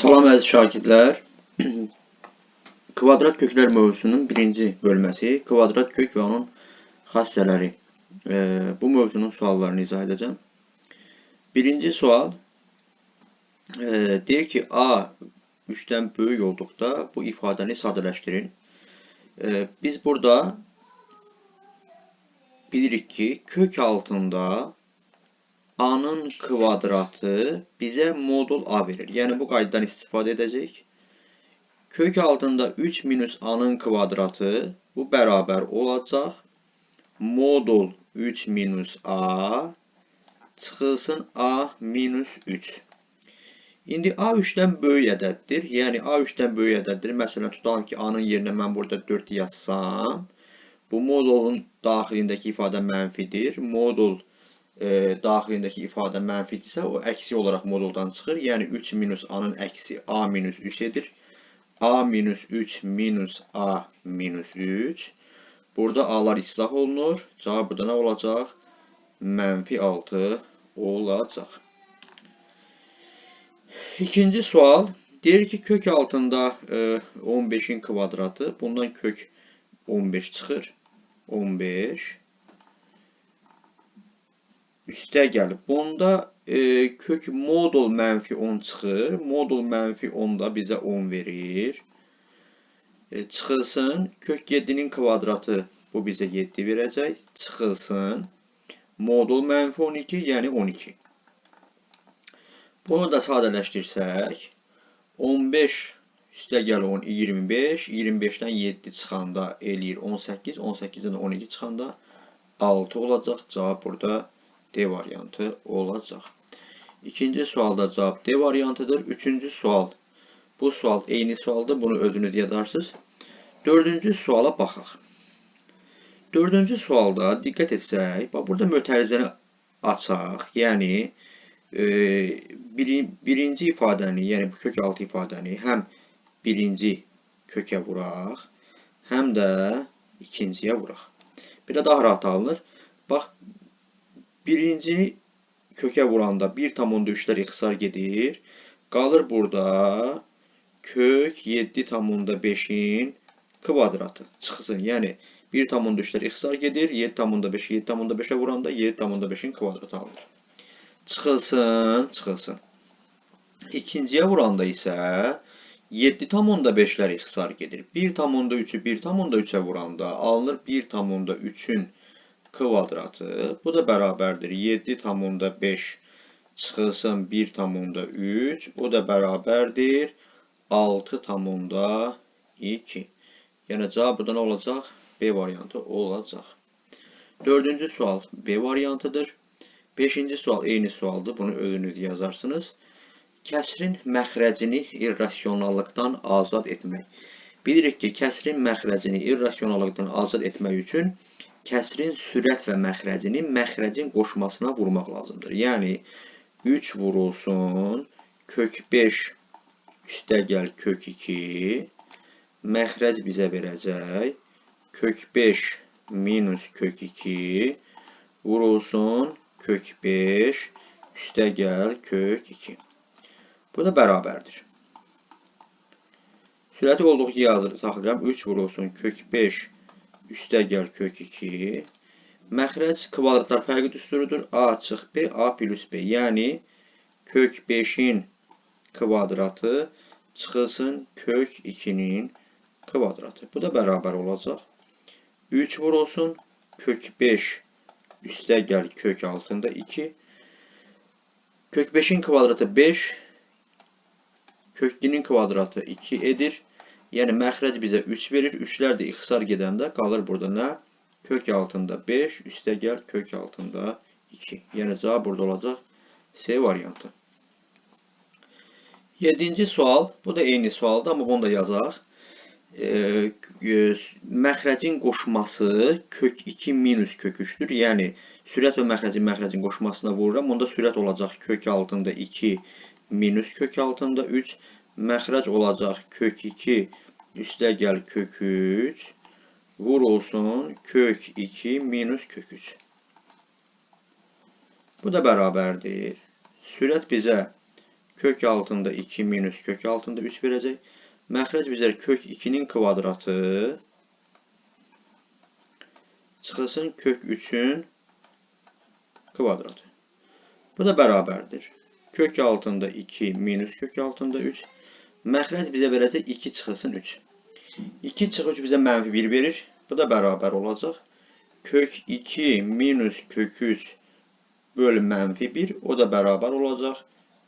Salam əziz şagirdlər. Kvadrat köklər mövzusunun birinci bölməsi kvadrat kök və onun xassələri. Bu mövzunun suallarını izah edəcəm. Birinci sual deyir ki, A 3-dən böyük olduqda bu ifadəni sadələşdirin. Biz burada bilirik ki, kök altında A-nın kvadratı bizə modul A verir. Yəni bu qaydadan istifadə edəcəyik. Kök altında 3 minus A-nın kvadratı bu bərabər olacaq. Modul 3 minus A çıxılsın A minus 3. İndi A 3-dən böyük ədəddir. Yəni A 3-dən böyük ədəddir. Məsələn, tutalım ki, A-nın yerinə mən burada 4 yazsam. Bu modulun daxilindəki ifadə mənfidir. Modul daxilindəki ifadə mənfidirsə, o əksi olaraq moduldan çıxır. Yəni 3 minus A-nın əksi A minus 3 edir. A minus 3 minus A minus 3. Burada A-lar islah olunur. Cavab burada nə olacaq? Mənfi 6 olacaq. İkinci sual. Deyir ki, kök altında 15'in kvadratı. Bundan kök 15 çıxır. 15. Üstə gəlib. Bunda kök modul mənfi 10 çıxır. Modul mənfi 10 da bizə 10 verir. Çıxılsın. Kök 7'nin kvadratı bu bizə 7 verəcək. Çıxılsın. Modul mənfi 12, yəni 12. Bunu da sadələşdirsək. 15 üstə gəl 10, 25. 25'dən 7 çıxanda eləyir 18. 18'dən 12 çıxanda 6 olacaq. Cavab burada D variantı olacaq. İkinci sualda cavab D variantıdır. Üçüncü sual. Bu sual eyni sualdır. Bunu özünüz yazarsınız. Dördüncü suala baxaq. Dördüncü sualda diqqət etsək, burada mötərizəni açaq. Yəni, birinci ifadəni, yəni bu kök altı ifadəni həm birinci kökə vuraq, həm də ikinciyə vuraq. Belə daha rahat alınır. Bax, birinci kökə vuranda 1,3'lər ixtisar gedir. Qalır burada kök 7,5'in kvadratı çıxsın. Yəni 1,3'lər ixtisar gedir. 7,5'ə vuranda 7,5'in kvadratı alınır. Çıxılsın, çıxılsın. İkinciyə vuranda isə 7,5'lər ixtisar gedir. 1,3'ü 1,3'ə vuranda alınır 1,3'ün kvadratı. Bu da bərabərdir. 7,5 çıxılsın 1,3. O da bərabərdir. 6,2. Yəni cavab burada nə olacaq? B variantı olacaq. Dördüncü sual B variantıdır. Beşinci sual eyni sualdır. Bunu özünüz yazarsınız. Kəsrin məxrəcini irrasionallıqdan azad etmək. Bilirik ki, kəsrin məxrəcini irrasionallıqdan azad etmək üçün kəsrin sürət və məxrəcini məxrəcin qoşmasına vurmaq lazımdır. Yəni 3 vurulsun kök 5 üstə gəl kök 2. Məxrəc bizə verəcək kök 5 minus kök 2 vurulsun kök 5 üstə gəl kök 2. Bu da bərabərdir. Sürəti olduğu yazır, saxlayıram. 3 vurulsun kök 5 üstə gəl kök 2. Məxrəc kvadratlar fərqi düsturudur. A açıq B, A plus B. Yəni kök 5'in kvadratı çıxılsın kök 2'nin kvadratı. Bu da bərabər olacaq. 3 vurulsun kök 5 üstə gəl kök altında 2. Kök 5'in kvadratı 5. Kök 2'nin kvadratı 2 edir. Yəni məxrəc bizə 3 verir. 3'lər də ixtisar gedəndə qalır burada nə? Kök altında 5 üstə gəl kök altında 2. Yəni cavab burada olacaq C variantı. 7-ci sual. Bu da eyni sualdır, amma bunu da yazaq. Məxrəcin qoşması kök 2 minus kök 3'dür. Yəni sürət və məxrəcin qoşmasına vururam. Onda sürət olacaq kök altında 2 minus kök altında 3. Məxrəc olacaq kök 2 üstə gəl kök 3 vurulsun kök 2 minus kök 3. Bu da bərabərdir. Sürət bizə Kök altında 2 minus kök altında 3 verəcək. Məxrəc bizə kök 2'nin kvadratı çıxılsın kök 3'ün kvadratı. Bu da bərabərdir. Kök altında 2 minus kök altında 3. Məxrəc bizə verəcək 2 çıxılsın 3. 2 çıx 3 bizə mənfi 1 verir. Bu da bərabər olacaq. Kök 2 minus kök 3 bölü mənfi 1. O da bərabər olacaq.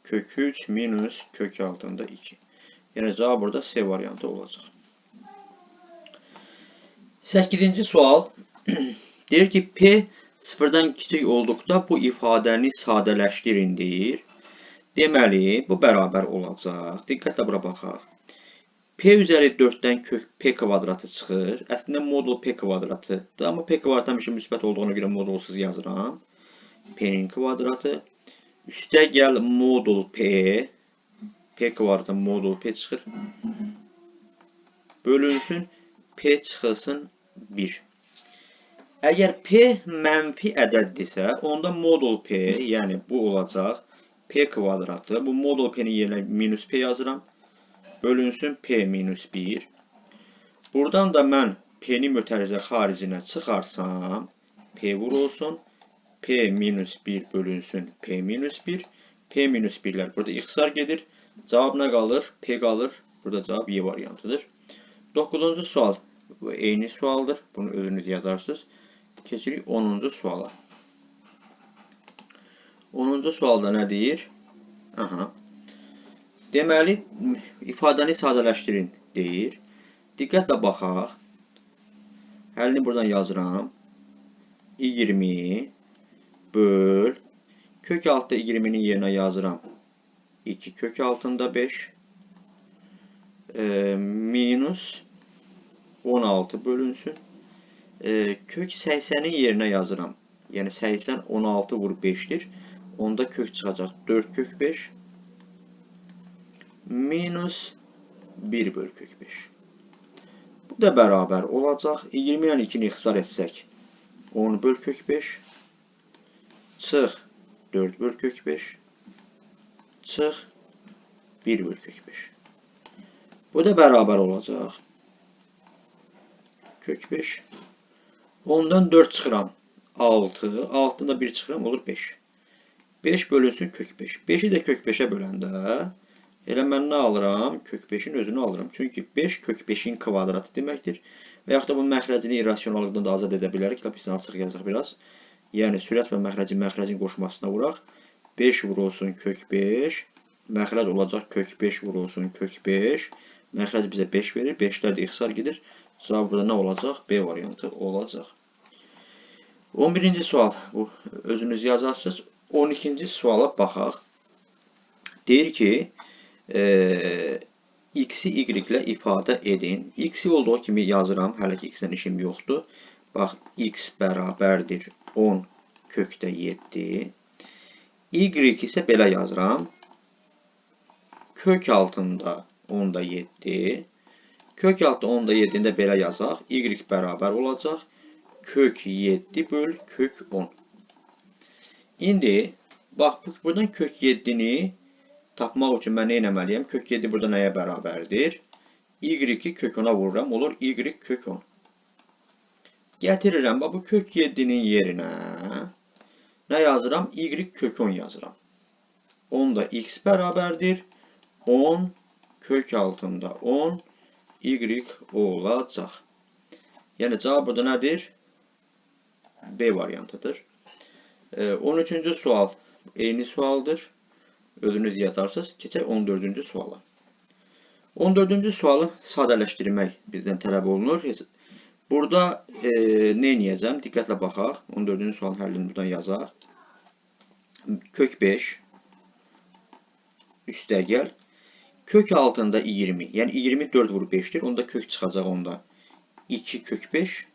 Kök 3 minus kök altında 2. Yəni cavab burada C variantı olacaq. 8-ci sual. Deyir ki, P sıfırdan kiçik olduqda bu ifadəni sadələşdirin deyir. Deməli, bu bərabər olacaq. Diqqətlə bura baxaq. P üzəri 4'dən kök P kvadratı çıxır. Əslində modul P kvadratıdır. Amma P kvadratı həmişə müsbət olduğuna görə modulsuz yazıram. P'nin kvadratı. Üstə gəl modul P. P kvadratı modul P çıxır. Bölünsün P çıxılsın 1. Əgər P mənfi ədəddirsə, onda modul P, yəni bu olacaq P kvadratı. Bu modul P'nin yerinə minus P yazıram. Bölünsün P minus 1. Buradan da mən P'ni mötərizə xaricinə çıxarsam, P vurulsun. P minus 1 bölünsün P minus 1. P minus 1'lər burada ixtisar gedir. Cavab nə qalır? P qalır. Burada cavab Y variantıdır. 9-cu sual. Bu eyni sualdır. Bunu özünüz yazarsınız. Keçirik 10-cu suala. 10-cu sualda nə deyir? Aha. Deməli, ifadəni sadələşdirin deyir. Diqqətlə baxaq. Həlini buradan yazıram. 20 böl. Kök altında 20'nin yerinə yazıram. 2 kök altında 5. Minus 16 bölünsün. Kök 80'in yerinə yazıram. Yəni 80 16 vur 5'dir. Onda kök çıxacaq 4 kök 5. Minus 1 böl kök 5. Bu da bərabər olacaq. 20 ilə 2'ni ixtisar etsək. 10 böl kök 5. Çıx 4 böl kök 5. Çıx 1 böl kök 5. Bu da bərabər olacaq. Kök 5. 10'dan 4 çıxıram. 6. 6'dan da 1 çıxıram. Olur 5. 5 bölünsün kök 5. 5'i də kök 5'e böləndə elə mən nə alıram? Kök 5'in özünü alıram. Çünki 5 kök 5'in kvadratı deməkdir. Və yaxud da bu məxrəcini irrasionallıqdan da azad edə bilərik. Biz açıq yazaq biraz. Yəni sürət və məxrəcin qoşmasına vuraq. 5 vurulsun kök 5. Məxrəc olacaq kök 5 vurulsun kök 5. Məxrəc bizə 5 verir. 5'lər də ixtisar gedir. Cavab burada nə olacaq? B variantı olacaq. 11-ci sual. Bu özünüz yazarsınız. 12-ci suala baxaq. Deyir ki, x-i y ilə ifadə edin. X-i olduğu kimi yazıram. Hələ ki x-dən işim yoxdur. Bax, x bərabərdir 10 kökdə 7. Y isə belə yazıram. Kök altında 10'da 7. Kök altında 10'da 7'də belə yazaq. Y bərabər olacaq. Kök 7 böl kök 10. İndi, bax, buradan kök 7'ni tapmaq üçün mən nə etməliyəm? Kök 7 burada nəyə bərabərdir? Y-i kök 10'a vururam. Olur y kök 10. Gətirirəm. Bax, bu kök 7'nin yerinə nə yazıram? Y kök 10 yazıram. 10'da x bərabərdir. 10 kök altında 10 y olacaq. Yəni cavab burada nədir? B variantıdır. 13-cü sual eyni sualdır. Özünüz yazarsınız. Keçək 14-cü suala. 14-cü sualı sadələşdirmək bizdən tələb olunur. Burada nə edəcəm? Diqqətlə baxaq. 14-cü sualın həllini buradan yazaq. Kök 5 üstə gəl. Kök altında 20. Yəni 24 vur 5'dir. Onda kök çıxacaq onda. 2 kök 5.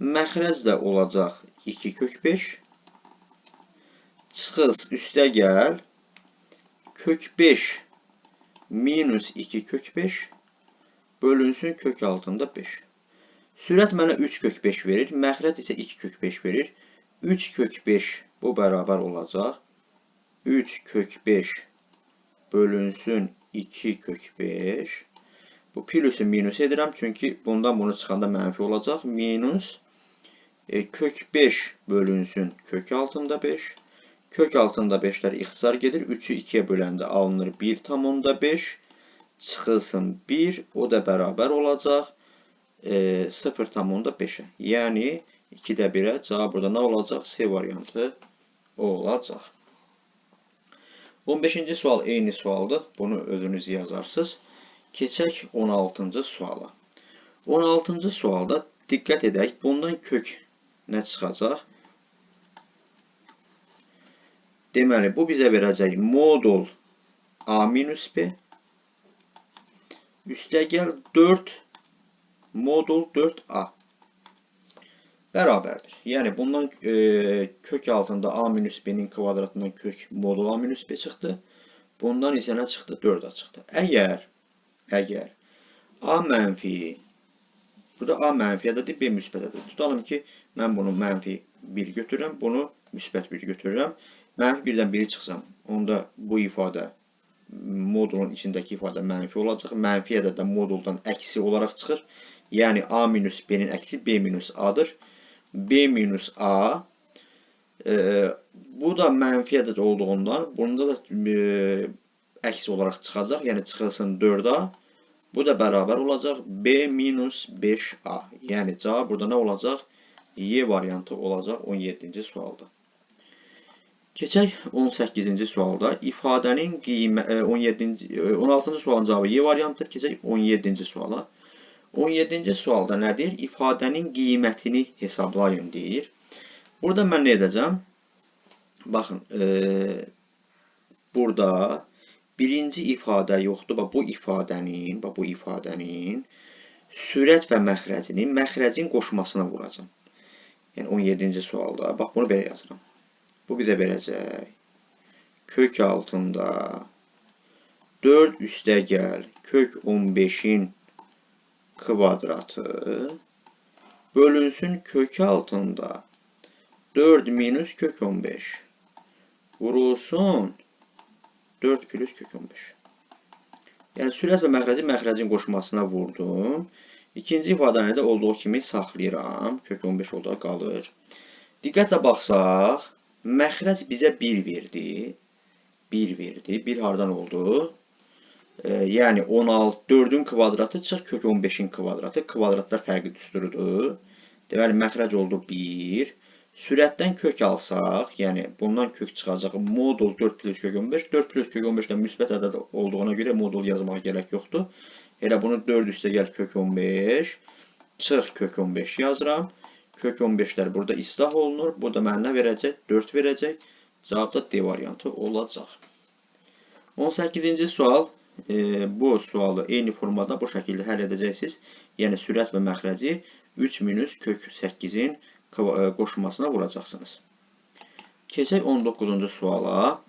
Məxrəc də olacaq 2 kök 5. Çıxız üstə gəl. Kök 5 minus 2 kök 5 bölünsün kök altında 5. Sürət mənə 3 kök 5 verir. Məxrəc isə 2 kök 5 verir. 3 kök 5 bu bərabər olacaq. 3 kök 5 bölünsün 2 kök 5. Bu plusu minus edirəm, çünki bundan bunu çıxanda mənfi olacaq. Minus kök 5 bölünsün kök altında 5. Kök altında 5'lər ixtisar gedir. 3'ü 2'ye böləndə alınır 1,5. Çıxılsın 1. O da bərabər olacaq 0,5'e. Yəni 2'də 1'e. Cavab burada nə olacaq? C variantı olacaq. 15-ci sual eyni sualdır. Bunu özünüz yazarsınız. Keçək 16-cı suala. 16-cı sualda diqqət edək. Bundan kök nə çıxacaq? Deməli, bu bizə verəcək modul A minus B üstəgəl 4 modul 4A bərabərdir. Yəni, bundan kök altında A minus B'nin kvadratından kök modul A minus B çıxdı. Bundan isə nə çıxdı? 4A çıxdı. Əgər A mənfi, burada A mənfiyədir, B müsbətədir. Tutalım ki, mən bunu mənfi 1 götürürəm, bunu müsbət 1 götürürəm. Mənfi 1-dən 1 çıxsam, onda bu ifadə, modulun içindəki ifadə mənfi olacaq. Mənfi ədəd də moduldan əksi olaraq çıxır. Yəni, A minus B-nin əksi B minus A-dır. B minus A, bu da mənfi ədəd olduğundan, bunda da əksi olaraq çıxacaq. Yəni, çıxılsın 4A. Bu da bərabər olacaq B minus 5A. Yəni, cavab burada nə olacaq? Y variantı olacaq 17-ci sualda. Keçək 18-ci sualda. İfadənin 16-cı sualın cavabı Y variantıdır. Keçək 17-ci suala. 17-ci sualda nədir? İfadənin qiymətini hesablayın deyir. Burada mən nə edəcəm? Baxın, burada birinci ifadə yoxdur. Bu ifadənin sürət və məxrəcin qoşmasına vuracam. Yəni 17-ci sualda. Bax, bunu belə yazıram. Bu bizə verəcək kök altında 4 üstəgəl kök 15'in kvadratı bölünsün kök altında 4 minus kök 15 vurulsun 4 plus kök 15. Yəni, sürət və məxrəcin qoşmasına vurdum. İkinci ifadəni də olduğu kimi saxlayıram. Kök 15 oldu, qalır. Diqqətlə baxsaq, məxrəc bizə 1 verdi. 1 verdi. 1 hardan oldu? Yəni, 4'ün kvadratı çıx kök 15'in kvadratı. Kvadratlar fərqi düsturudur. Deməli, məxrəc oldu 1. Sürətdən kök alsaq, yəni bundan kök çıxacaq modul 4 plus kök 15. 4 plus kök 15'dən müsbət ədəd olduğuna görə modul yazmağa gerək yoxdur. Elə bunu 4 üstəgəl kök 15 çıx kök 15 yazıram. Kök 15'lər burada islah olunur. Bu da mənə verəcək? 4 verəcək. Cavab da D variantı olacaq. 18-ci sual. Bu sualı eyni formada bu şəkildə həll edəcəksiniz. Yəni, sürət və məxrəci 3 minus kök 8'in qoşmasına vuracaqsınız. Keçək 19-cu suala.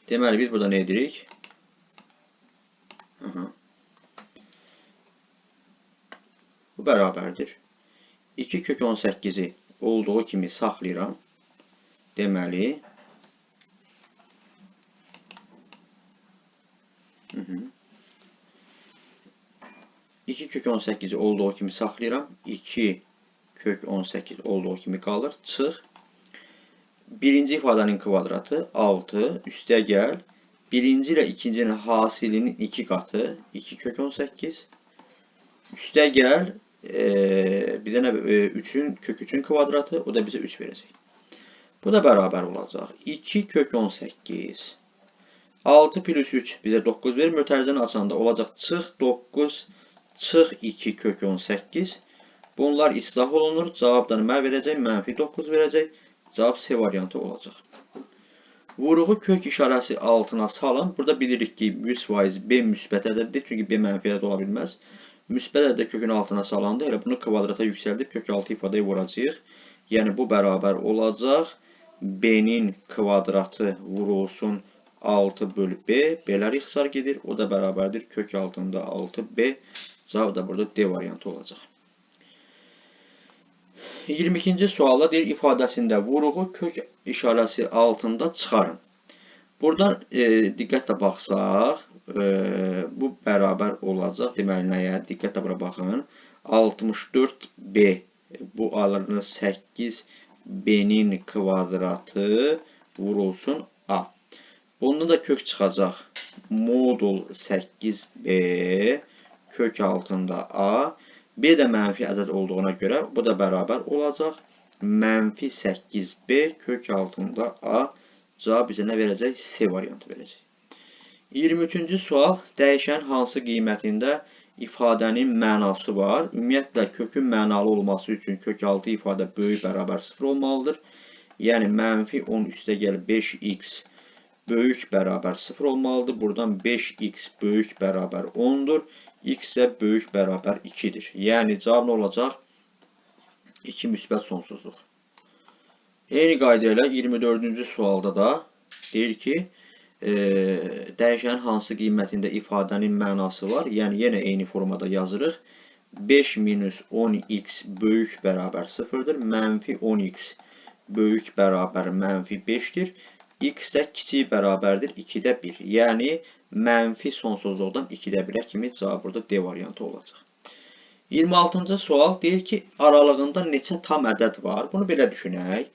Deməli, biz burada nə edirik? Bu bərabərdir. 2 kök 18'i olduğu kimi saxlayıram. Deməli, 2 kök 18'i olduğu kimi saxlayıram. 2 kök 18 olduğu kimi qalır. Çıx. Birinci ifadənin kvadratı 6 üstəgəl. Birinci ilə ikincinin hasilinin 2 qatı 2 kök 18. Üstəgəl bir dənə kök 3'ün kvadratı, o da bizə 3 verəcək. Bu da bərabər olacaq. 2 kök 18. 6 plus 3 bizə 9 verir. Mötərizəni açanda olacaq çıx 9 çıx 2 kök 18. Bunlar islah olunur. Cavabdan mənə verəcək, mənfi 9 verəcək. Cavab C variantı olacaq. Vuruğu kök işarəsi altına salın. Burada bilirik ki 100% B müsbət ədəddir. Çünki B mənfi ədəd ola bilməz. Müsbət ədəd kökün altına salanda elə bunu kvadrata yüksəldib kök altı ifadəyə vuracağıq. Yəni bu bərabər olacaq. B-nin kvadratı vurulsun 6 bölü B. B'lər ixtisar gedir. O da bərabərdir kök altında 6B. Cavab da burada D variantı olacaq. 22-ci sualda deyir ifadəsində vuruğu kök işarəsi altında çıxarın. Buradan diqqətlə baxsaq, bu bərabər olacaq. Deməli nəyə? Diqqətlə bura baxın. 64B bu alırını 8B'nin kvadratı vurulsun A. Bunda da kök çıxacaq. Modul 8B kök altında A. B də mənfi ədəd olduğuna görə bu da bərabər olacaq. Mənfi 8B kök altında A. Cavab bizə nə verəcək? C variantı verəcək. 23-cü sual. Dəyişən hansı qiymətində ifadənin mənası var? Ümumiyyətlə, kökün mənalı olması üçün kök altı ifadə böyük bərabər 0 olmalıdır. Yəni, mənfi 10 üstə gəl 5x böyük bərabər 0 olmalıdır. Buradan 5x böyük bərabər 10'dur. X isə böyük bərabər 2'dir. Yəni, cavab nə olacaq? 2 müsbət sonsuzluq. Eyni qayda ilə 24-cü sualda da deyir ki, dəyişənin hansı qiymətində ifadənin mənası var? Yəni, yenə eyni formada yazırıq. 5 minus 10x böyük bərabər 0'dır. Mənfi 10x böyük bərabər mənfi 5'dir. X də kiçik bərabərdir 2'də 1. Yəni, mənfi sonsuzluqdan 2'də 1'ə kimi cavab burada D variantı olacaq. 26-cı sual deyir ki, aralığında neçə tam ədəd var? Bunu belə düşünək.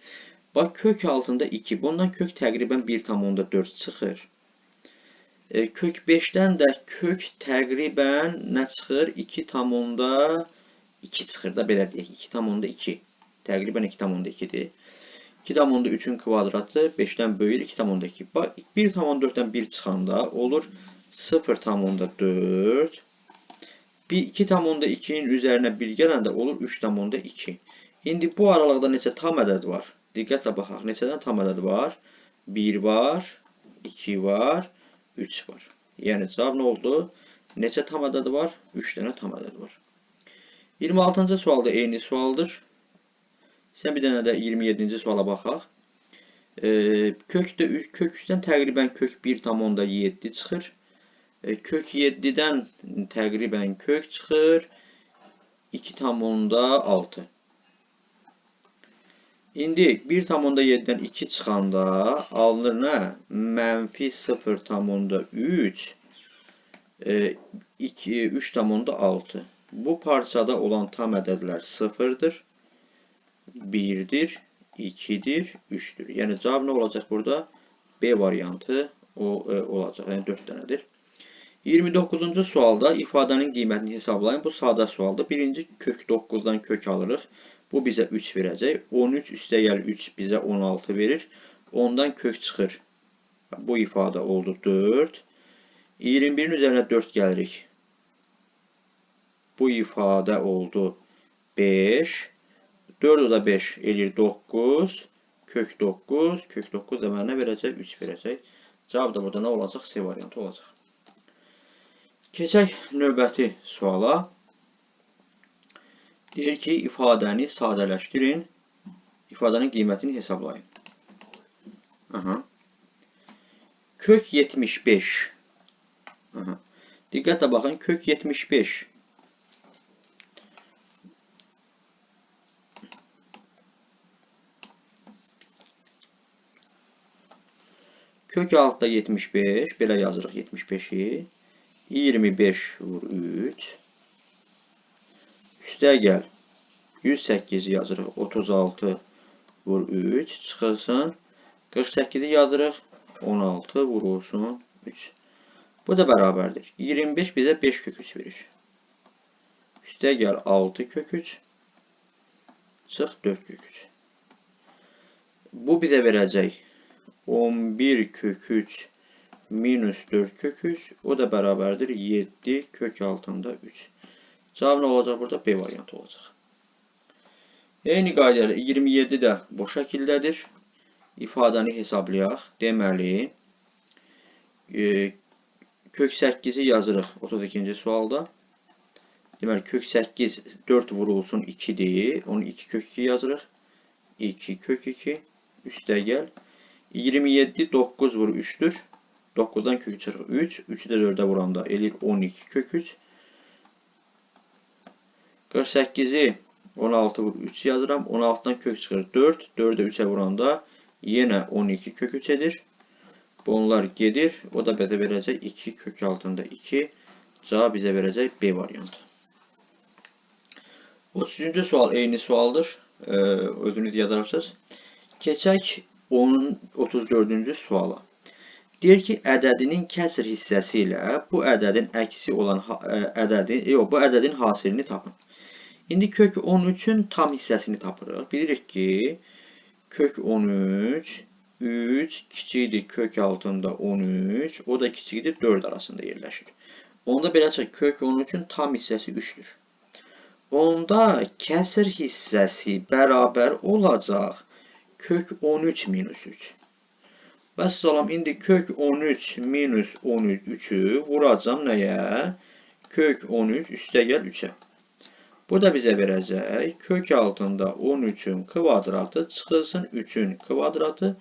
Bax, kök altında 2. Bundan kök təqribən 1,4 çıxır. Kök 5'dən də kök təqribən nə çıxır? 2,2 çıxır da, belə deyək. 2,2. Təqribən 2,2'dir. 2,3'ün kvadratı 5'dən böyür 2,2. Bax, 1,4'dən 1 çıxanda olur 0,4. 2,2'nin üzərinə 1 gələndə olur 3,2. İndi bu aralıqda neçə tam ədəd var? Diqqətlə baxaq. Neçədən tam ədəd var? 1 var, 2 var, 3 var. Yəni, cavab nə oldu? Neçə tam ədəd var? 3 dənə tam ədəd var. 26-cı sualda eyni sualdır. Sən bir dənə də 27-ci suala baxaq. Kökdən təqribən kök 1,7 çıxır. Kök 7'dən təqribən kök çıxır 2,6. İndi 1,7'dən 2 çıxanda alınır nə? Mənfi 0,3 3,6. Bu parçada olan tam ədədlər 0'dır, 1'dir, 2'dir, 3'dür. Yəni cavab nə olacaq burada? B variantı olacaq. Yəni 4 dənədir. 29-cu sualda ifadənin qiymətini hesablayın. Bu sadə sualdır. Birinci kök 9'dan kök alırıq. Bu bizə 3 verəcək. 13 üstə gəl 3 bizə 16 verir. Ondan kök çıxır. Bu ifadə oldu 4. 21'in üzərinə 4 gəlirik. Bu ifadə oldu 5. 4 da 5 eləyir 9. Kök 9. Kök 9 da mənə verəcək 3 verəcək. Cavab da burada nə olacaq? C variantı olacaq. Keçək növbəti suala. Deyir ki, ifadəni sadələşdirin. İfadənin qiymətini hesablayın. Kök 75. Diqqətlə baxın. Kök 75. Kök altda 75. Belə yazırıq 75'i. 25 vur 3. Üstə gəl. 108 yazırıq. 36 vur 3. Çıxılsın. 48'i yazırıq. 16 vurulsun 3. Bu da bərabərdir. 25 bizə 5 kök 3 verir. Üstə gəl 6 kök 3. Çıx 4 kök 3. Bu bizə verəcək 11 kök 3 minus 4 kök 3. O da bərabərdir 7 kök altında 3. Cavab nə olacaq burada? B variantı olacaq. Eyni qayda ilə 27 də bu şəkildədir. İfadəni hesablayaq. Deməli, kök 8'i yazırıq 32-ci sualda. Deməli, kök 8 4 vurulsun 2'dir. Onu 2 kök 2 yazırıq. 2 kök 2. Üstə gəl. 27 9 vur 3'dür. 9'dan kök çıxır 3. 3'ü də 4'ə vuranda eləyir 12 kök 3. 48'i 16 vur 3 yazıram. 16'dan kök çıxır 4. 4'ü 3'e vuranda yenə 12 kök 3 edir. Bunlar gedir. O da bizə verəcək 2 kök altında 2. Cavab bizə verəcək B variantı. 30-cu sual eyni sualdır. Özünüz yazarsınız. Keçək 34-cü suala. Deyir ki, ədədinin kəsr hissəsi ilə bu ədədin əksi olan bu ədədin hasilini tapın. İndi kök 13'ün tam hissəsini tapırıq. Bilirik ki, kök 13 3 kiçikdir kök altında 13, o da kiçikdir 4 arasında yerləşir. Onda belə çıxır, kök 13'ün tam hissəsi 3'dür. Onda kəsr hissəsi bərabər olacaq kök 13 minus 3. Vəssalam, indi kök 13 minus 13'ü vuracam nəyə? Kök 13 üstəgəl 3'ə. Bu da bizə verəcək kök altında 13'ün kvadratı çıxılsın 3'ün kvadratı.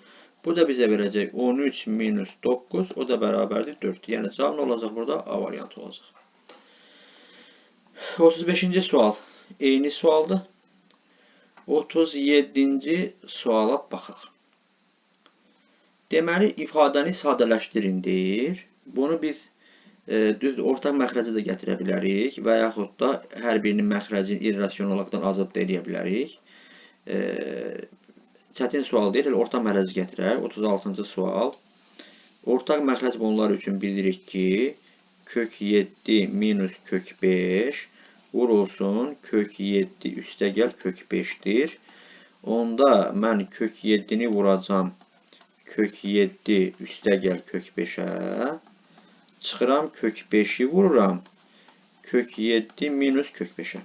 Bu da bizə verəcək 13 minus 9, o da bərabərdir 4. Yəni cavab nə olacaq burada? A variantı olacaq. 35-ci sual eyni sualdır. 37-ci suala baxaq. Deməli, ifadəni sadələşdirin deyir. Bunu biz düz ortaq məxrəci də gətirə bilərik və yaxud da hər birinin məxrəcini irrasionallıqdan azad da edə bilərik. Çətin sual deyil, ortaq məxrəci gətirək. 36-cı sual. Ortaq məxrəc bunlar üçün bilirik ki, kök 7 minus kök 5 vurulsun kök 7 üstəgəl kök 5'dir. Onda mən kök 7'ni vuracam kök 7 üstəgəl kök 5'ə. Çıxıram kök 5'i vururam kök 7 minus kök 5'ə.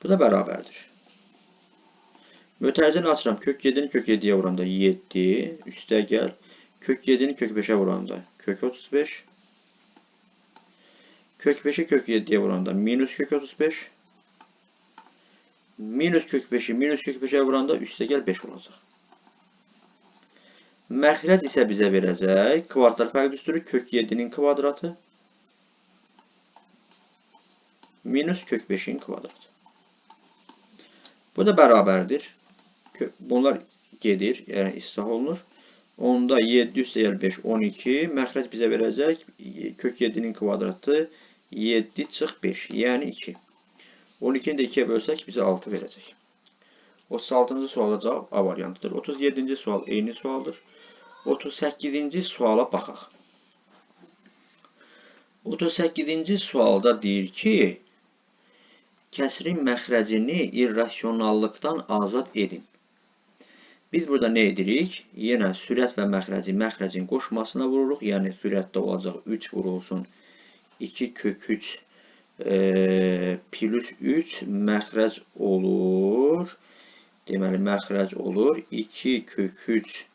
Bu da bərabərdir. Mötərizəni açıram. Kök 7'ni kök 7'yə vuranda 7 üstəgəl kök 7'ni kök 5'ə vuranda kök 35. Kök 5'i kök 7'yə vuranda minus kök 35. Minus kök 5'i minus kök 5'ə vuranda üstəgəl 5 olacaq. Məxrəc isə bizə verəcək kvadrat fərq üstürü kök 7'nin kvadratı minus kök 5'in kvadratı. Bu da bərabərdir. Bunlar gedir, yəni islah olunur. Onda 7 üstəgəl 5 12. Məxrəc bizə verəcək kök 7'nin kvadratı 7 çıx 5, yəni 2. 12'ni də 2'yə bölsək bizə 6 verəcək. 36-cı suala cavab A variantıdır. 37-ci sual eyni sualdır. 38-ci suala baxaq. 38-ci sualda deyir ki, kəsrin məxrəcini irrasionallıqdan azad edin. Biz burada nə edirik? Yenə sürət və məxrəcin qoşmasına vururuq. Yəni sürətdə olacaq 3 vurulsun 2 kök 3 plus 3 məxrəc olur. Deməli, məxrəc olur 2 kök 3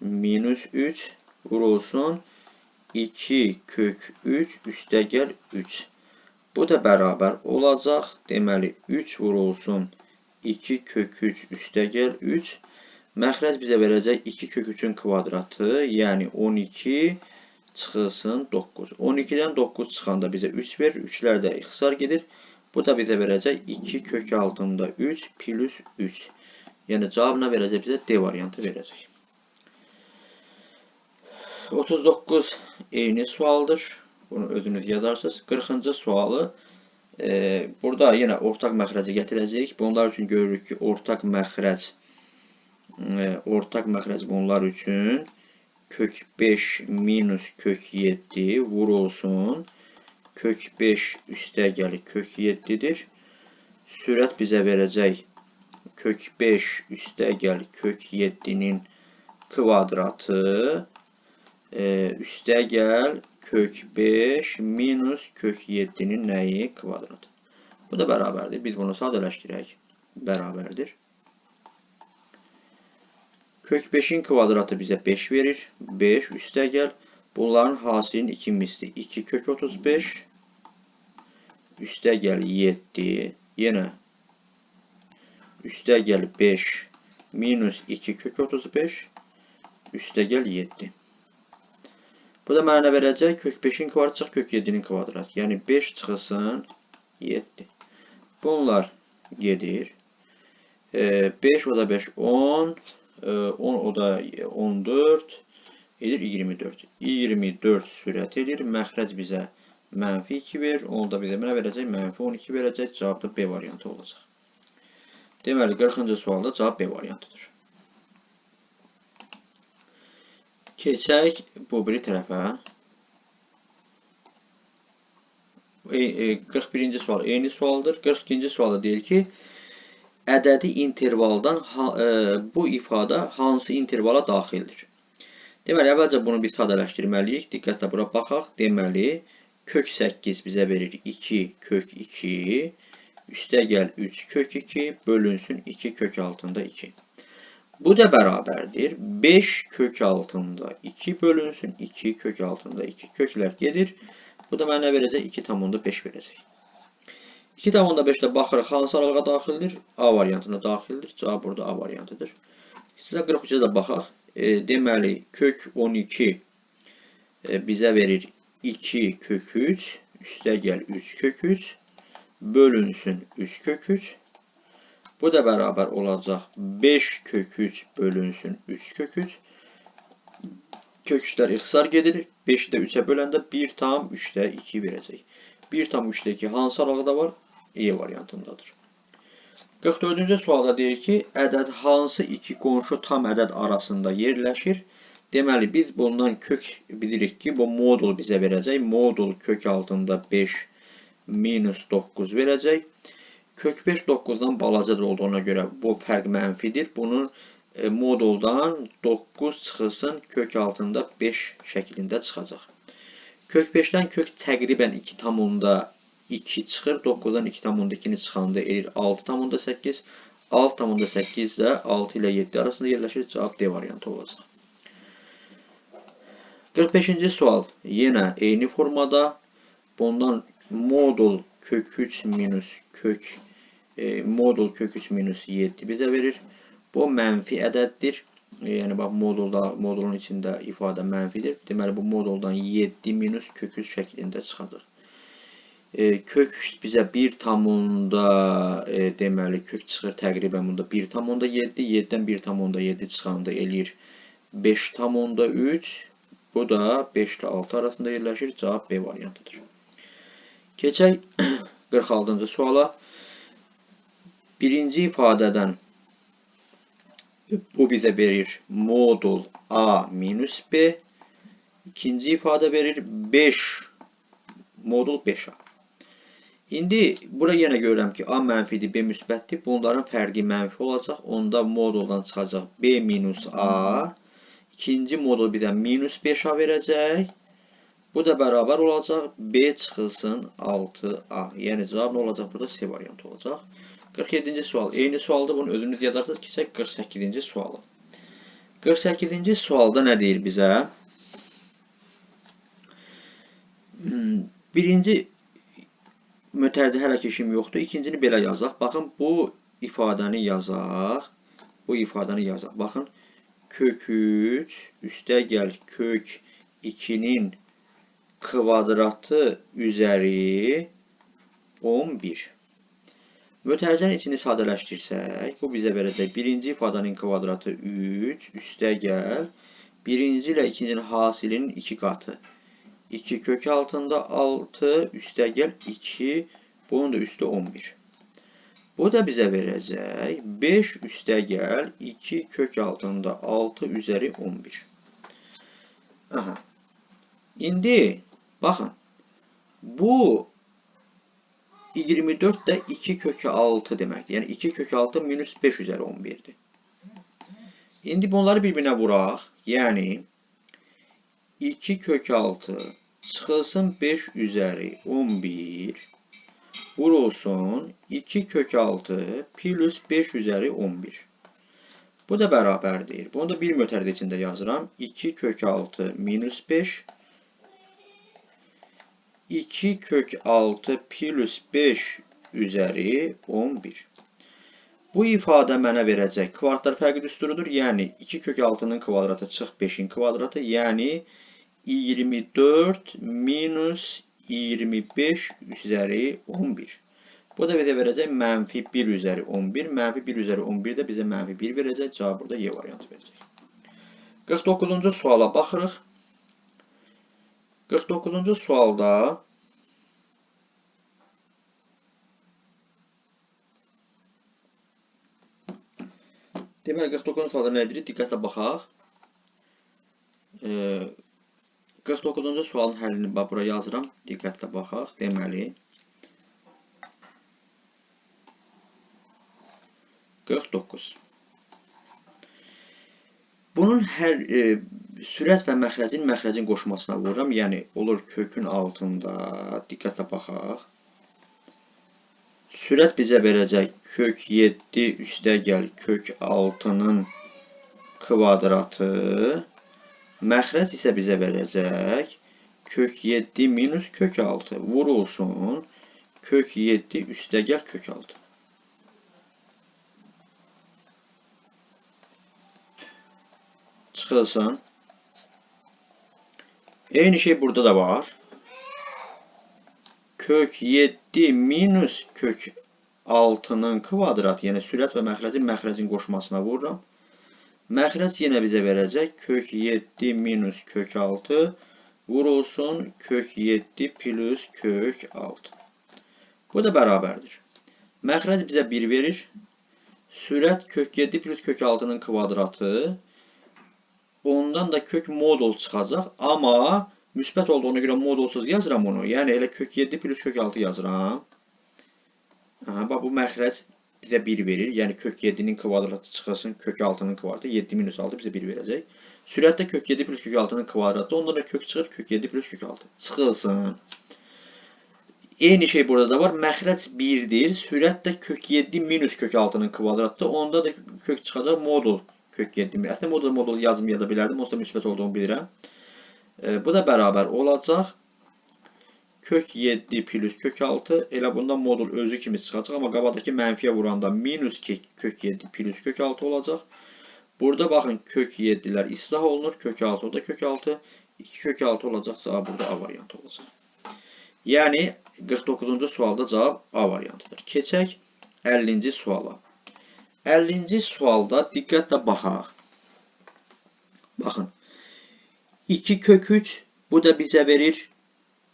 minus 3 vurulsun 2 kök 3 üstəgəl 3. Bu da bərabər olacaq. Deməli, 3 vurulsun 2 kök 3 üstəgəl 3. Məxrəc bizə verəcək 2 kök 3'ün kvadratı, yəni 12 çıxılsın 9. 12'dən 9 çıxanda bizə 3 verir. 3'lər də ixtisar gedir. Bu da bizə verəcək 2 kök altında 3 plus 3. Yəni cavabına verəcək bizə D variantı verəcək. 39 eyni sualdır. Bunu özünüz yazarsınız. 40-cı sualı burada yenə ortaq məxrəci gətirəcəyik. Bunlar üçün görürük ki, ortaq məxrəc bunlar üçün kök 5 minus kök 7 vurulsun kök 5 üstəgəl kök 7'dir. Sürət bizə verəcək kök 5 üstəgəl kök 7'nin kvadratı üstəgəl kök 5 minus kök 7'nin nəyi? Kvadratı. Bu da bərabərdir. Biz bunu sadələşdirək. Bərabərdir. Kök 5'in kvadratı bizə 5 verir. 5 üstəgəl. Bunların hasilinin 2 misli. 2 kök 35 üstəgəl 7. Yenə üstəgəl 5 minus 2 kök 35 üstəgəl 7. Bu da mənə verəcək kök 5'in kvadratı çıx kök 7'nin kvadratı. Yəni 5 çıxılsın 7. Bunlar gelir. 5 o da 5 10. 10 o da 14. Edir 24. 24 sürət edir. Məxrəc bizə mənfi 2 verir. Onu da bizə mənə verəcək. Mənfi 12 verəcək. Cavab da B variantı olacaq. Deməli 40-cı sualda cavab B variantıdır. Keçək bu biri tərəfə. 41-ci sual eyni sualdır. 42-ci sualda deyir ki, ədədi intervaldan bu ifadə hansı intervala daxildir? Deməli, əvvəlcə bunu biz sadələşdirməliyik. Diqqətlə bura baxaq. Deməli, kök 8 bizə verir 2 kök 2. Üstə gəl 3 kök 2 bölünsün 2 kök altında 2. Bu da bərabərdir. 5 kök altında 2 bölünsün 2 kök altında 2. Köklər gedir. Bu da mənə verəcək 2,5 verəcək. 2,5 ilə baxırıq hansı aralığa daxildir? A variantına daxildir. Cavab burada A variantıdır. Sizə 43-ə də baxaq. Deməli, kök 12 bizə verir 2 kök 3. Üstə gəl 3 kök 3. Bölünsün 3 kök 3. Bu da bərabər olacaq 5 kök 3 bölünsün 3 kök 3. Kök 3'lər ixtisar gedir. 5'i də 3'ə böləndə 1,3'də 2 verəcək. 1,3'də 2 hansı aralıqda var? E variantındadır. 44-cü sualda deyir ki, ədəd hansı iki qonşu tam ədəd arasında yerləşir? Deməli, biz bundan kök bilirik ki, bu modul bizə verəcək. Modul kök altında 5 minus 9 verəcək. Kök 5 9'dan balacadır olduğuna görə bu fərq mənfidir. Bunun moduldan 9 çıxılsın kök altında 5 şəklində çıxacaq. Kök 5'dən kök təqribən 2,2 çıxır. 9'dan 2,2'ni çıxanda elir 6,8. 6,8 də 6 ilə 7 arasında yerləşir. Cavab D variantı olacaq. 45-ci sual yenə eyni formada. Bundan modul kök 3 minus modul kök 3 minus 7 bizə verir. Bu mənfi ədəddir. Yəni bax modulun içində ifadə mənfidir. Deməli bu moduldan 7 minus kök 3 şəklində çıxacaq. Kök 3 bizə 1 tamında deməli kök çıxır təqribən bunda 1,7. 7'dən 1,7 çıxanda eləyir 5,3. Bu da 5 ilə 6 arasında yerləşir. Cavab B variantıdır. Keçək 46-cı suala. Birinci ifadədən bu bizə verir modul A minus B. İkinci ifadə verir 5 modul 5A. İndi bura yenə görürəm ki, A mənfidir, B müsbətdir. Bunların fərqi mənfi olacaq. Onda moduldan çıxacaq B minus A. İkinci modul bizə minus 5A verəcək. Bu da bərabər olacaq. B çıxılsın 6A. Yəni cavab nə olacaq? Burada C variantı olacaq. 47-ci sual. Eyni sualda bunu özünüz yazarsınız. Keçək 48-ci suala. 48-ci sualda nə deyir bizə? Birinci mötərizə hələ ki işim yoxdur. İkincini belə yazaq. Baxın bu ifadəni yazaq. Bu ifadəni yazaq. Baxın. Kök 3 üstə gəl kök 2'nin kvadratı üzəri 11. Mötərizənin içini sadələşdirsək, bu bizə verəcək birinci ifadənin kvadratı 3, üstə gəl, birinci ilə ikincinin hasilinin 2 qatı. 2 kök altında 6, üstə gəl 2, bunun da üstü 11. Bu da bizə verəcək 5 üstə gəl 2 kök altında 6 üzəri 11. Aha. İndi baxın, bu 24 də 2 kök 6 deməkdir. Yəni 2 kök 6 minus 5 üzəri 11'dir. İndi bunları bir-birinə vuraq. Yəni 2 kök 6 çıxılsın 5 üzəri 11 vurulsun 2 kök 6 plus 5 üzəri 11. Bu da bərabərdir. Bunu da bir mötərizə içində yazıram. 2 kök 6 minus 5 2 kök 6 plus 5 üzəri 11. Bu ifadə mənə verəcək kvadratlar fərqi düsturudur. Yəni 2 kök 6'nın kvadratı çıx 5'in kvadratı. Yəni 24 minus 25 üzəri 11. Bu da bizə verəcək mənfi 1 üzəri 11. Mənfi 1 üzəri 11 də bizə mənfi 1 verəcək. Cavab burada Y variantı verəcək. 49-cu suala baxırıq. 49-cu sualda deməli 49-cu sualda nə edirik? Diqqətlə baxaq. 49-cu sualın həllini bura yazıram. Diqqətlə baxaq. Deməli 49. Bunun hər sürət və məxrəcin qoşmasına vururam. Yəni olur kökün altında. Diqqətlə baxaq. Sürət bizə verəcək kök 7 üstəgəl kök 6-nın kvadratı. Məxrəc isə bizə verəcək kök 7 minus kök 6 vurulsun kök 7 üstəgəl kök 6. Çıxılsın. Eyni şey burada da var. Kök 7 minus kök 6'nın kvadratı, yəni sürət və məxrəcin qoşmasına vururam. Məxrəc yenə bizə verəcək kök 7 minus kök 6 vurulsun kök 7 plus kök 6. Bu da bərabərdir. Məxrəc bizə 1 verir. Sürət kök 7 plus kök 6'nın kvadratı. Ondan da kök modul çıxacaq. Amma müsbət olduğuna görə modulsuz yazıram onu. Yəni elə kök 7 plus kök 6 yazıram. Bax bu məxrəc bizə 1 verir. Yəni kök 7'nin kvadratı çıxılsın kök 6'nın kvadratı. 7 minus 6 bizə 1 verəcək. Sürətdə kök 7 plus kök 6'nın kvadratı. Ondan da kök çıxır kök 7 plus kök 6. Çıxılsın. Eyni şey burada da var. Məxrəc 1'dir. Sürət də kök 7 minus kök 6'nın kvadratı. Onda da kök çıxacaq modul. Kök 7 mi? Əslində modul yazmaya da bilərdim. Olsa müsbət olduğunu bilirəm. Bu da bərabər olacaq. Kök 7 plus kök 6. Elə bunda modul özü kimi çıxacaq. Amma qabaqdakı mənfiyə vuranda minus kök 7 plus kök 6 olacaq. Burada baxın kök 7'lər islah olunur. Kök 6 da kök 6. 2 kök 6 olacaq. Cavab burada A variantı olacaq. Yəni 49-cu sualda cavab A variantıdır. Keçək 50-ci suala. 50-ci sualda diqqətlə baxaq. Baxın. 2 kök 3. Bu da bizə verir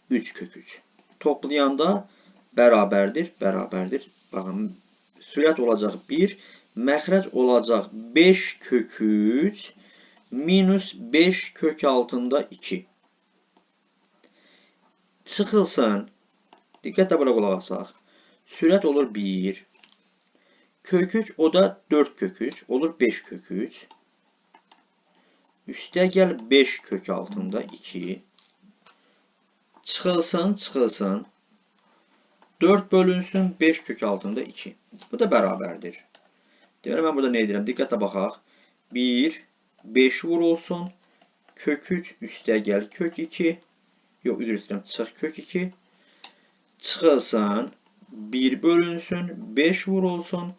3 kök 3. Toplayanda bərabərdir. Bərabərdir. Baxın. Sürət olacaq 1. Məxrəc olacaq 5 kök 3 minus 5 kök altında 2. Çıxılsın. Diqqətlə bura qulaq asaq. Sürət olur 1. Kök 3 o da 4 kök 3. Olur 5 kök 3. Üstəgəl 5 kök altında 2. Çıxılsın, çıxılsın. 4 bölünsün 5 kök altında 2. Bu da bərabərdir. Deməli, mən burada nə edirəm? Diqqətlə baxaq. 1, 5 vurulsun. Kök 3 üstəgəl kök 2. Yox, üzr istəyirəm. Çıx kök 2. Çıxılsın. 1 bölünsün. 5 vurulsun.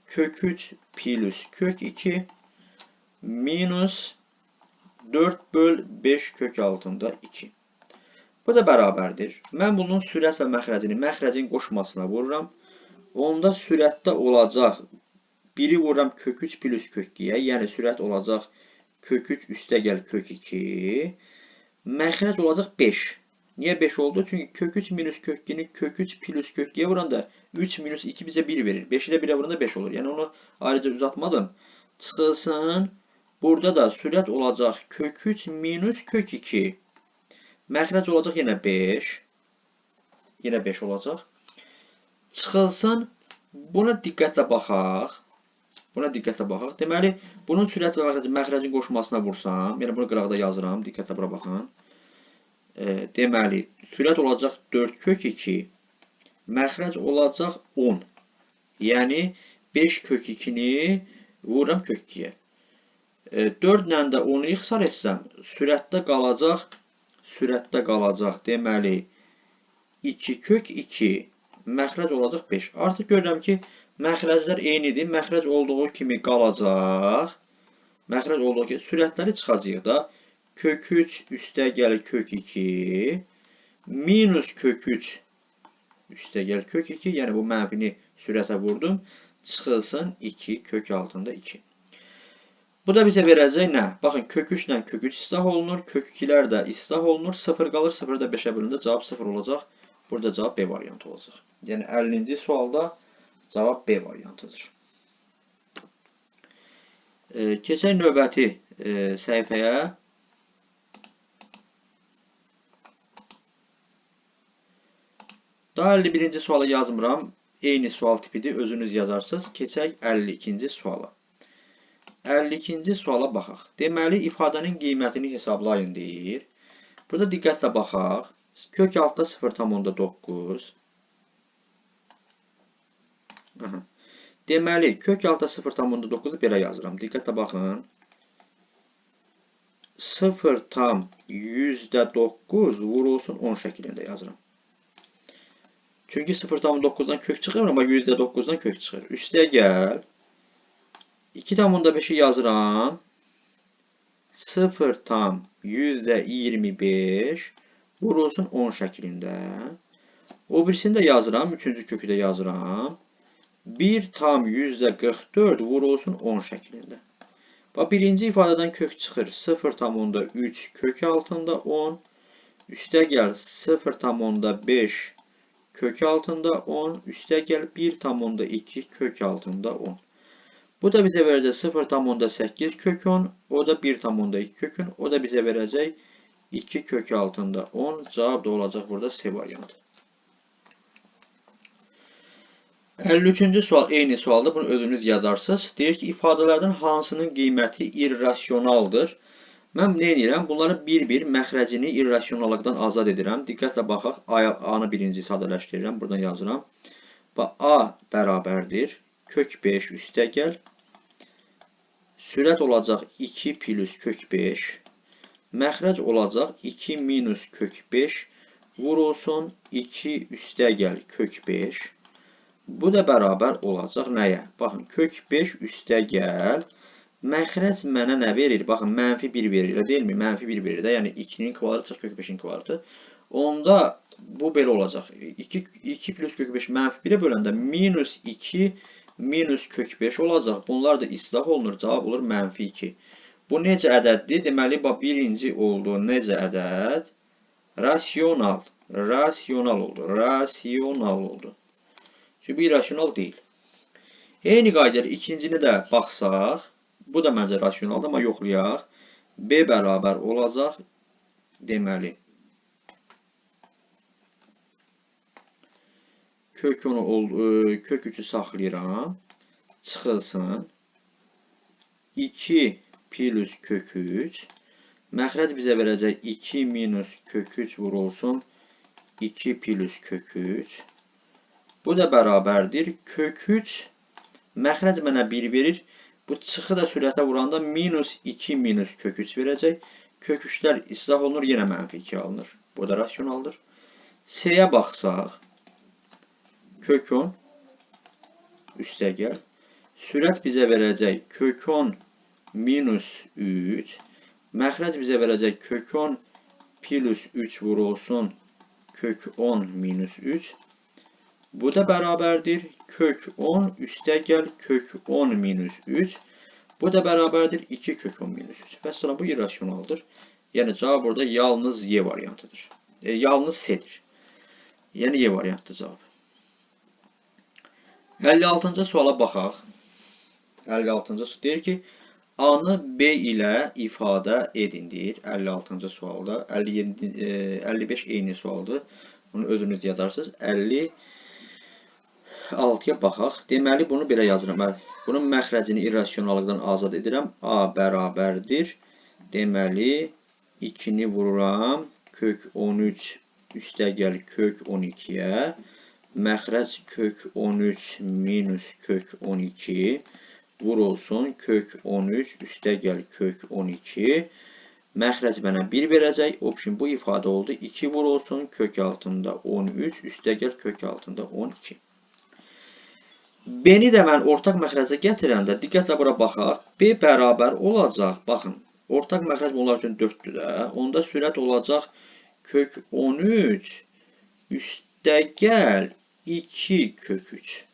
Kök 3 plus kök 2 minus 4 böl 5 kök altında 2. Bu da bərabərdir. Mən bunun sürət və məxrəcin qoşmasına vururam. Onda sürətdə olacaq 1'i vururam kök 3 plus kök 2'yə. Yəni sürət olacaq kök 3 üstəgəl kök 2. Məxrəc olacaq 5. Niyə 5 oldu? Çünki kök 3 minus kök 2'ni kök 3 plus kök 2'yə vuranda 3 minus 2 bizə 1 verir. 5'i də 1'ə vuranda 5 olur. Yəni onu ayrıca uzatmadım. Çıxılsın. Burada da sürət olacaq kök 3 minus kök 2. Məxrəc olacaq yenə 5. Yenə 5 olacaq. Çıxılsın. Buna diqqətlə baxaq. Deməli, bunun sürət və məxrəcin qoşmasına vursam, yəni bunu qıraqda yazıram. Diqqətlə bura baxın. Deməli, sürət olacaq 4 kök 2. Məxrəc olacaq 10. Yəni 5 kök 2'ni vururam kök 2'yə. 4 ilə də 10'u ixtisar etsəm, sürətdə qalacaq. Deməli, 2 kök 2. Məxrəc olacaq 5. Artıq görürəm ki, məxrəclər eynidir. Məxrəc olduğu kimi qalacaq. Sürətləri çıxacaq da. Kök 3 üstəgəl kök 2 minus kök 3 üstə gəl kök 2. Yəni bu mənfini sürətə vurdum. Çıxılsın 2 kök altında 2. Bu da bizə verəcək nə? Baxın, kök 3 ilə kök 3 islah olunur. Kök 2-lər də islah olunur. 0 qalır. 0 da 5-ə bölündə cavab 0 olacaq. Burada cavab B variantı olacaq. Yəni 50-ci sualda cavab B variantıdır. Keçək növbəti səhifəyə. Daha 51-ci sualı yazmıram. Eyni sual tipidir. Özünüz yazarsınız. Keçək 52-ci suala. 52-ci suala baxaq. Deməli, ifadənin qiymətini hesablayın deyir. Burada diqqətlə baxaq. Kök altda 0,9. Deməli, kök altda 0,9-u belə yazıram. Diqqətlə baxın. 0,9 vurulsun 10 şəklində yazıram. Çünki 0,9-dan kök çıxır, amma %9-dan kök çıxır. Üstə gəl. 2,5-i yazıram. 0,25 vurulsun 10 şəklində. O birisini də yazıram. Üçüncü kökü də yazıram. 1,44 vurulsun 10 şəklində. Bax, birinci ifadədən kök çıxır. 0,3 kök altında 10. Üstə gəl 0,5 kök altında 10. Üstə gəl 1,2 kök altında 10. Bu da bizə verəcək 0,8 kök 10. O da 1,2 kök 10. O da bizə verəcək 2 kök altında 10. Cavab da olacaq burada C variantı. 53-cü sual eyni sualdır. Bunu özünüz yazarsınız. Deyir ki, ifadələrdən hansının qiyməti irrasionaldır? Mən nə edirəm? Bunları bir-bir məxrəcini irrasionallıqdan azad edirəm. Diqqətlə baxaq. A-nı birinci sadələşdirirəm. Buradan yazıram. A bərabərdir. Kök 5 üstə gəl. Sürət olacaq 2 plus kök 5. Məxrəc olacaq 2 minus kök 5. Vurulsun 2 üstə gəl kök 5. Bu da bərabər olacaq nəyə? Baxın, kök 5 üstə gəl. Məxrəc mənə nə verir? Baxın, mənfi 1 verir, elə deyilmi? Mənfi 1 verir də, yəni 2-nin kvadratı çox kök 5-in kvadratı. Onda bu belə olacaq. 2 plus kök 5 mənfi 1-ə böləndə minus 2 minus kök 5 olacaq. Bunlar da islah olunur. Cavab olur mənfi 2. Bu necə ədəddir? Deməli, birinci oldu. Necə ədəd? Rasional. Rasional oldu. Rasional oldu. Çünki bu irrasional deyil. Eyni qaydayla ikincini də baxsaq, bu da məncə rasionaldır, amma yoxlayaq. B bərabər olacaq. Deməli, kök 3-ü saxlayıram. Çıxılsın. 2 plus kök 3. Məxrəc bizə verəcək 2 minus kök 3 vurulsun. 2 plus kök 3. Bu da bərabərdir. Kök 3. Məxrəc mənə 1 verir. Bu çıxı da sürətə vuranda minus 2 minus kök 3 verəcək. Kök 3-lər islah olunur. Yenə mənfi 2 alınır. Bu da rasionaldır. C-yə baxsaq. Kök 10. Üstə gəl. Sürət bizə verəcək kök 10 minus 3. Məxrəc bizə verəcək kök 10 plus 3 vurulsun. Kök 10 minus 3. Bu da bərabərdir. Kök 10 üstə gəl kök 10 minus 3. Bu da bərabərdir 2 kök 10 minus 3. Və sonra bu irrasionaldır. Yəni cavab burada yalnız Y variantıdır. Yalnız C-dir. Yəni Y variantıdır cavab. 56-cı suala baxaq. 56-cı sual deyir ki, A-nı B ilə ifadə edin deyir. 56-cı sualda. 55 eyni sualdır. Bunu özünüz yazarsınız. 56-ya baxaq. Deməli, bunu belə yazıram. Bunun məxrəcini irrasionallıqdan azad edirəm. A bərabərdir. Deməli, 2-ni vururam. Kök 13 üstə gəl kök 12-yə. Məxrəc kök 13 minus kök 12 vurulsun. Kök 13 üstə gəl kök 12. Məxrəc mənə 1 verəcək. Option bu ifadə oldu. 2 vurulsun. Kök altında 13 üstə gəl kök altında 12. B-ni də mən ortaq məxrəcə gətirəndə diqqətlə bura baxaq. B bərabər olacaq. Baxın, ortaq məxrəc bunlar üçün 4-dür də. Onda sürət olacaq kök 13 üstə gəl 2 kök 3.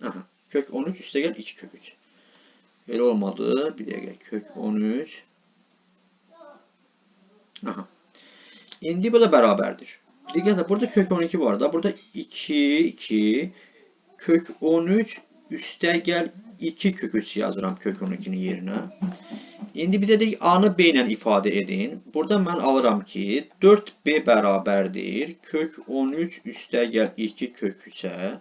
Aha, kök 13 üstə gəl 2 kök 3. Elə olmadı. Bir dəqiqə. Kök 13. Aha. İndi bu da bərabərdir. Diqqətlə, burada kök 12 var da. Burada 2, 2, kök 13 üstə gəl 2 kök 3 yazıram kök 12'nin yerinə. İndi bizə deyək, A-nı B ilə ifadə edin. Burada mən alıram ki, 4B bərabərdir. Kök 13 üstə gəl 2 kök 3'ə.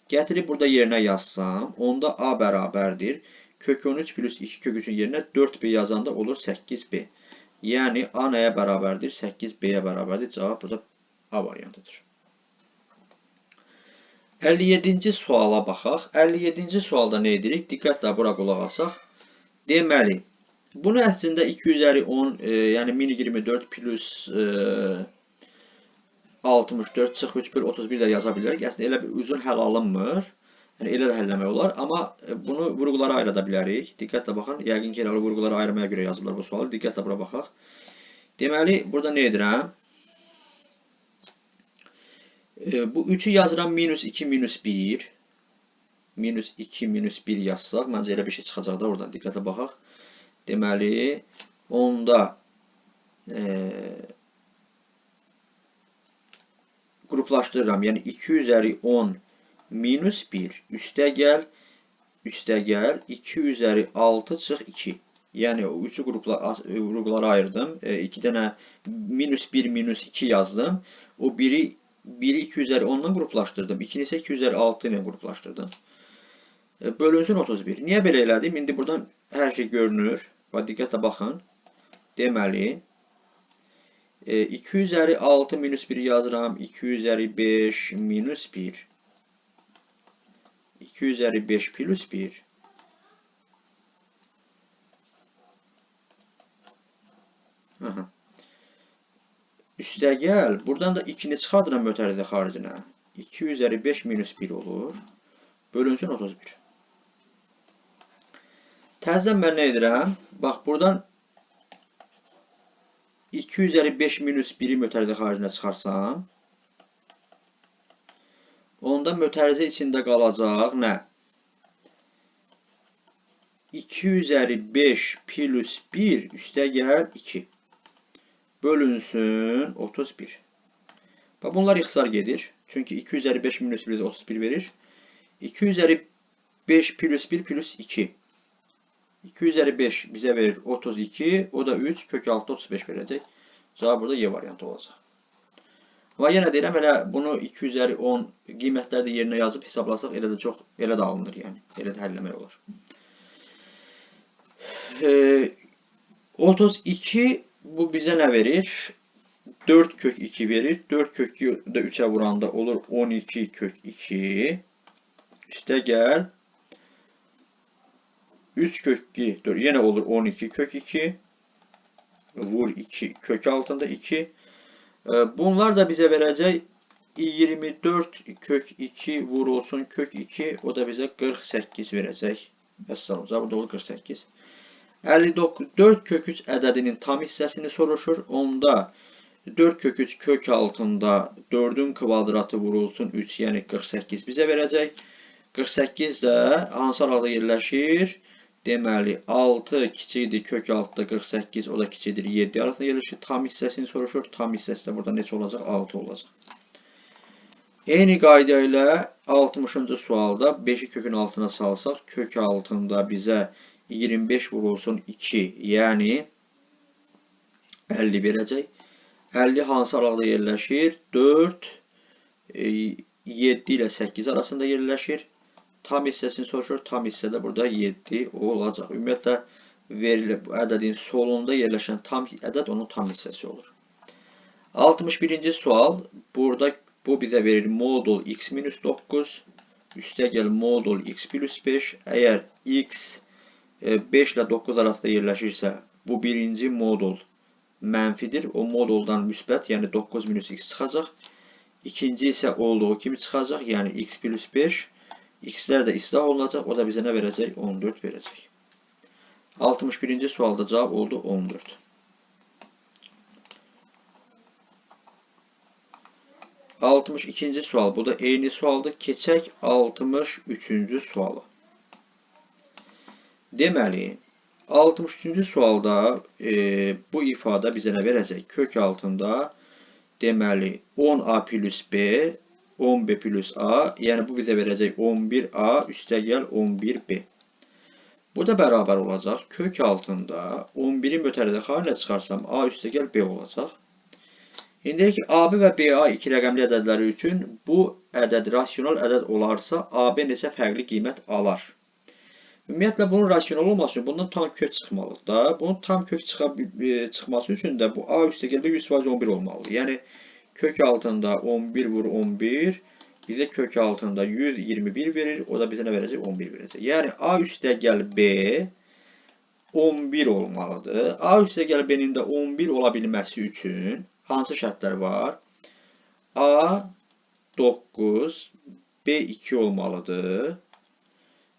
Gətirib burada yerinə yazsam, onda A bərabərdir. Kök 13 plus 2 kök 3'ün yerinə 4B yazanda olur 8B. Yəni A nəyə bərabərdir? 8B-yə bərabərdir. Cavab burada A variantıdır. 57-ci suala baxaq. 57-ci sualda nə edirik? Diqqətlə bura qulaq asaq. Deməli, bunu əslində 2 üzəri 10, yəni 1024 plus 64 çıx 3 bölü 31 də yaza bilərik. Əslində elə bir uzun həll alınmır. Yəni elə də həlləmək olar. Amma bunu vurğulara ayırada bilərik. Diqqətlə baxın. Yəqin ki, elə vurğulara ayırmaya görə yazıblar bu sualı. Diqqətlə bura baxaq. Deməli, burada nə edirəm? Bu 3'ü yazıram minus 2 minus 1. Minus 2 minus 1 yazsaq. Məncə elə bir şey çıxacaq da oradan. Diqqətlə baxaq. Deməli, onda qruplaşdırıram. Yəni 2 üzəri 10 minus 1 üstə gəl 2 üzəri 6 çıx 2. Yəni o 3'ü qruplara ayırdım. 2 dənə minus 1 minus 2 yazdım. O 1'i 2 üzəri 10 ilə qruplaşdırdım. 2'ni isə 2 üzəri 6 ilə qruplaşdırdım. Bölünsün 31. Niyə belə elədim? İndi buradan hər şey görünür. Diqqətlə baxın. Deməli, 2 üzəri 6 minus 1 yazıram. 2 üzəri 5 minus 1. 2 üzəri 5 plus 1. Aha. Üstə gəl. Buradan da 2'ni çıxardıram ötəridə xaricinə. 2 üzəri 5 minus 1 olur. Bölünsün 31. Təzədən mən nə edirəm? Bax, buradan 2 üzəri 5 minus 1'i ötəridə xaricinə çıxarsam, onda mötərizə içində qalacaq nə? 2 üzəri 5 plus 1 üstə gəl 2. Bölünsün 31. Bunlar ixtisar gedir. Çünki 2 üzəri 5 minus 1 31 verir. 2 üzəri 5 plus 1 plus 2. 2 üzəri 5 bizə verir 32. O da 3. Kök 6 35 verəcək. Cavab burada Y variantı olacaq. Və yenə deyirəm, elə bunu 2 üzəri 10 qiymətləri də yerinə yazıb hesablasaq elə də alınır, yəni. Elə də həlləmək olar. 32 bu bizə nə verir? 4 kök 2 verir. 4 kök 2 də 3'ə vuranda olur 12 kök 2. Üstə gəl. 3 kök 2 yenə olur 12 kök 2. Vur 2 kök altında 2. Bunlar da bizə verəcək 24 kök 2 vurulsun kök 2. O da bizə 48 verəcək. Məsələn, burada olur 48. 4 kök 3 ədədinin tam hissəsini soruşur. Onda 4 kök 3 kök altında 4'ün kvadratı vurulsun 3, yəni 48 bizə verəcək. 48 də hansı arada yerləşir? Deməli, 6 kiçikdir kök altında 48, o da kiçikdir 7 arasında yerləşir. Tam hissəsini soruşur. Tam hissəsi də burada neçə olacaq? 6 olacaq. Eyni qayda ilə 60-cı sualda 5'i kökün altına salsaq, kök altında bizə 25 vurulsun 2, yəni 50 verəcək. 50 hansı arada yerləşir? 4, 7 ilə 8 arasında yerləşir. Tam hissəsini soruşur. Tam hissədə burada 7 olacaq. Ümumiyyətlə, verilib ədədin solunda yerləşən tam ədəd onun tam hissəsi olur. 61-ci sual. Burada bu bizə verir modul x minus 9. Üstə gəl modul x plus 5. Əgər x 5 ilə 9 arasında yerləşirsə, bu birinci modul mənfidir. O moduldan müsbət, yəni 9 minus x çıxacaq. İkinci isə olduğu kimi çıxacaq, yəni x plus 5. X'lər də islah olunacaq. O da bizə nə verəcək? 14 verəcək. 61-ci sualda cavab oldu 14. 62-ci sual. Bu da eyni sualdır. Keçək 63-cü suala. Deməli, 63-cü sualda bu ifadə bizə nə verəcək? Kök altında deməli 10a plus b, 10b plus a, yəni bu bizə verəcək 11a üstəgəl 11b. Bu da bərabər olacaq. Kök altında 11-in ötəridə xaricinə çıxarsam a üstəgəl b olacaq. İndi deyək ki, AB və BA iki rəqəmli ədədləri üçün bu ədəd rasional ədəd olarsa, AB neçə fərqli qiymət alar? Ümumiyyətlə, bunun rasional olması üçün bundan tam kök çıxmalıdır da. Bunun tam kök çıxması üçün də bu A üstəgəl 100% 11 olmalıdır. Yəni, kök altında 11 vur 11, bizə kök altında 121 verir. O da bizə nə verəcək? 11 verəcək. Yəni, A üstəgəl B 11 olmalıdır. A üstəgəl B-nin də 11 ola bilməsi üçün hansı şərtlər var? A 9, B 2 olmalıdır.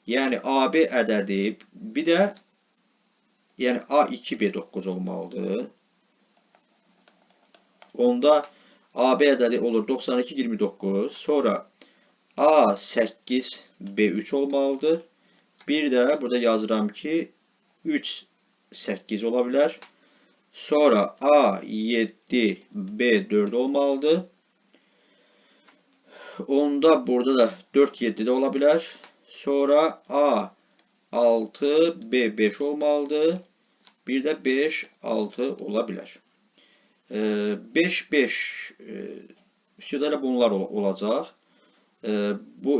Yəni AB ədədi, bir də yəni A2, B9 olmalıdır. Onda AB ədədi olur 92, 29. Sonra A8, B3 olmalıdır. Bir də burada yazıram ki 3, 8 ola bilər. Sonra A7, B4 olmalıdır. Onda burada da 4, 7 de ola bilər. Sonra A6, B5 olmalıdır. Bir də 5, 6 ola bilər. 5, 5 üstədə bunlar olacaq. Bu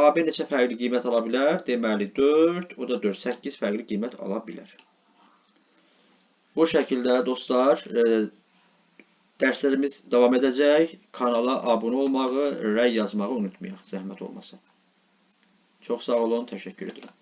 AB neçə fərqli qiymət ala bilər? Deməli 4, o da 4, 8 fərqli qiymət ala bilər. Bu şəkildə dostlar, dərslərimiz davam edəcək. Kanala abunə olmağı, rəy yazmağı unutmayaq, zəhmət olmasa. Çox sağ olun, təşəkkür edirəm.